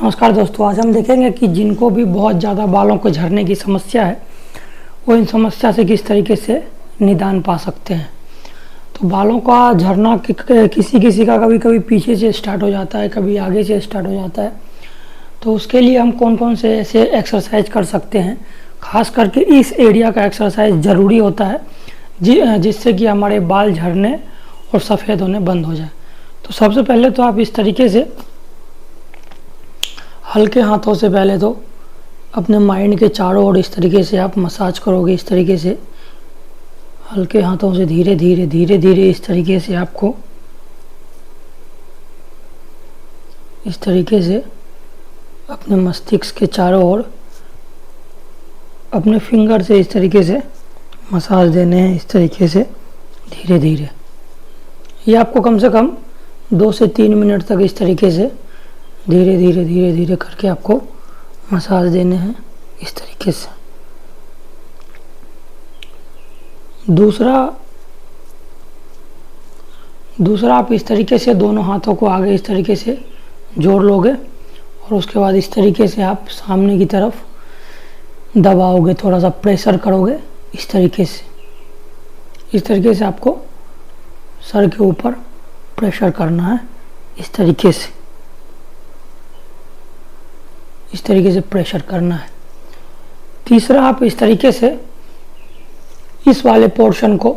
नमस्कार दोस्तों, आज हम देखेंगे कि जिनको भी बहुत ज़्यादा बालों को झड़ने की समस्या है वो इन समस्या से किस तरीके से निदान पा सकते हैं। तो बालों का झड़ना किसी किसी का कभी कभी पीछे से स्टार्ट हो जाता है, कभी आगे से स्टार्ट हो जाता है। तो उसके लिए हम कौन कौन से ऐसे एक्सरसाइज कर सकते हैं, खास करके इस एरिया का एक्सरसाइज ज़रूरी होता है जिससे कि हमारे बाल झड़ने और सफ़ेद होने बंद हो जाए। तो सबसे पहले तो आप इस तरीके से हल्के हाथों से पहले तो अपने माइंड के चारों ओर इस तरीके से आप मसाज करोगे। इस तरीके से हल्के हाथों से धीरे धीरे इस तरीके से आपको इस तरीके से अपने मस्तिष्क के चारों ओर अपने फिंगर से इस तरीके से मसाज देने हैं। इस तरीके से धीरे धीरे ये आपको कम से कम 2 से 3 मिनट तक इस तरीके से धीरे धीरे करके आपको मसाज देने हैं इस तरीके से। दूसरा आप इस तरीके से दोनों हाथों को आगे इस तरीके से जोड़ लोगे और उसके बाद इस तरीके से आप सामने की तरफ दबाओगे, थोड़ा सा प्रेशर करोगे इस तरीके से। इस तरीके से आपको सर के ऊपर प्रेशर करना है इस तरीके से, इस तरीके से प्रेशर करना है। तीसरा आप इस तरीके से इस वाले पोर्शन को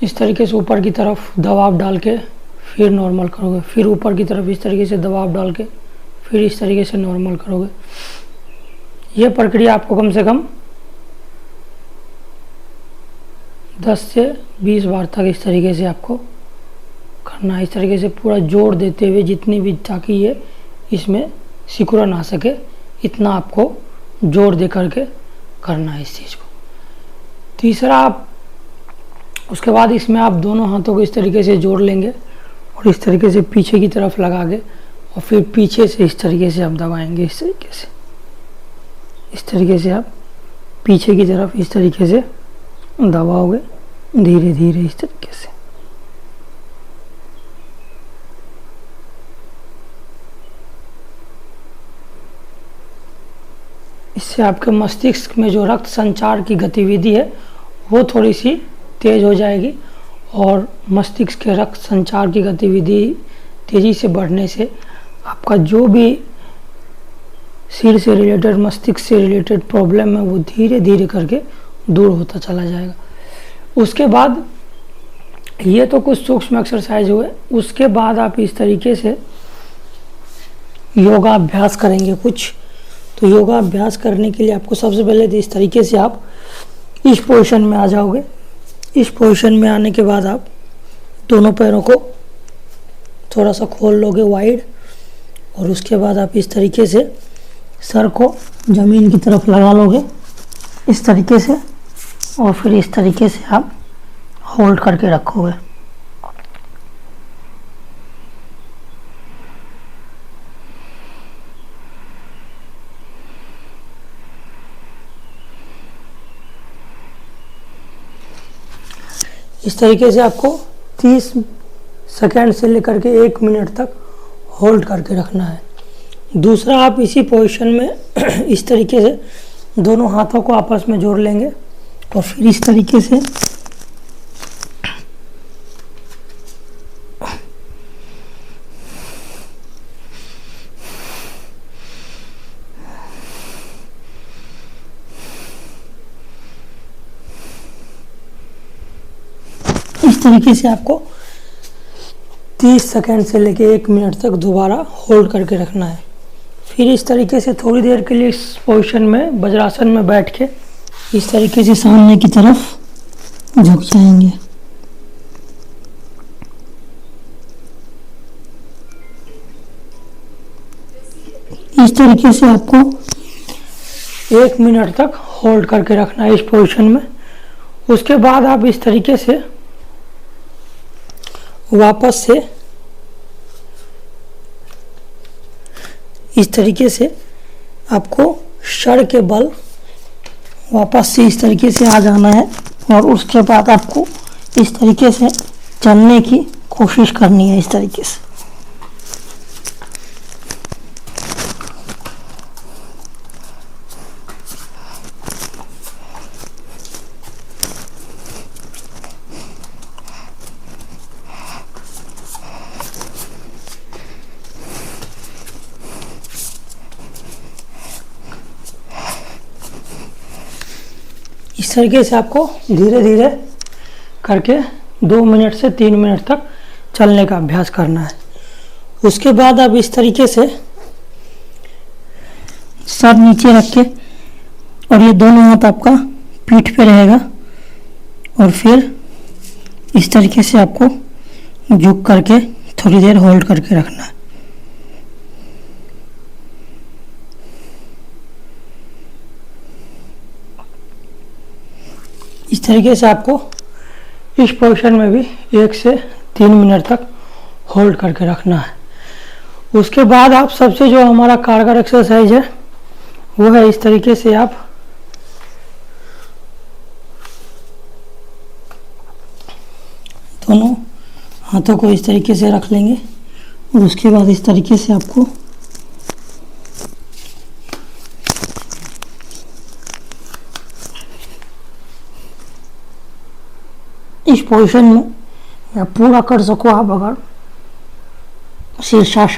इस तरीके से ऊपर की तरफ दबाव डाल के फिर नॉर्मल करोगे, फिर ऊपर की तरफ इस तरीके से दबाव डाल के फिर इस तरीके से नॉर्मल करोगे। यह प्रक्रिया आपको कम से कम 10 से 20 बार तक इस तरीके से आपको करना है। इस तरीके से पूरा जोर देते हुए जितनी भी, ताकि ये इसमें सिकुड़न आ सके, इतना आपको जोर दे करके करना है इस चीज़ को। तीसरा आप उसके बाद इसमें आप दोनों हाथों को इस तरीके से जोड़ लेंगे और इस तरीके से पीछे की तरफ लगा के और फिर पीछे से इस तरीके से आप दबाएंगे। इस तरीके से आप पीछे की तरफ इस तरीके से दबाओगे धीरे धीरे इस तरीके से। इससे आपके मस्तिष्क में जो रक्त संचार की गतिविधि है वो थोड़ी सी तेज हो जाएगी और मस्तिष्क के रक्त संचार की गतिविधि तेज़ी से बढ़ने से आपका जो भी सिर से रिलेटेड, मस्तिष्क से रिलेटेड प्रॉब्लम है वो धीरे धीरे करके दूर होता चला जाएगा। उसके बाद ये तो कुछ सूक्ष्म एक्सरसाइज हुए। उसके बाद आप इस तरीके से योगा अभ्यास करेंगे कुछ। तो योगा अभ्यास करने के लिए आपको सबसे पहले तो इस तरीके से आप इस पोजीशन में आ जाओगे। इस पोजीशन में आने के बाद आप दोनों पैरों को थोड़ा सा खोल लोगे वाइड और उसके बाद आप इस तरीके से सर को ज़मीन की तरफ लगा लोगे इस तरीके से और फिर इस तरीके से आप होल्ड करके रखोगे। इस तरीके से आपको 30 सेकेंड से लेकर के 1 मिनट तक होल्ड करके रखना है। दूसरा आप इसी पोजीशन में इस तरीके से दोनों हाथों को आपस में जोड़ लेंगे और फिर इस तरीके से आपको 30 सेकेंड से लेके 1 मिनट तक दोबारा होल्ड करके रखना है। फिर इस तरीके से थोड़ी देर के लिए इस पोजीशन में वज्रासन में बैठ के इस तरीके से सामने की तरफ झुक जाएंगे। इस तरीके से आपको 1 मिनट तक होल्ड करके रखना है इस पोजीशन में। उसके बाद आप इस तरीके से वापस से इस तरीके से आपको सर के बल वापस से इस तरीके से आ जाना है और उसके बाद आपको इस तरीके से चलने की कोशिश करनी है इस तरीके से। इस तरीके से आपको धीरे धीरे करके 2 मिनट से 3 मिनट तक चलने का अभ्यास करना है। उसके बाद आप इस तरीके से सर नीचे रख के और ये दोनों हाथ आपका पीठ पे रहेगा और फिर इस तरीके से आपको झुक करके थोड़ी देर होल्ड करके रखना है। इस तरीके से आपको इस पोजीशन में भी 1 से 3 मिनट तक होल्ड करके रखना है। उसके बाद आप सबसे जो हमारा कारगर एक्सरसाइज है वो है इस तरीके से आप दोनों हाथों को इस तरीके से रख लेंगे और उसके बाद इस तरीके से आपको इस पोजीशन में या पूरा कर सको आप अगर शीर्षासन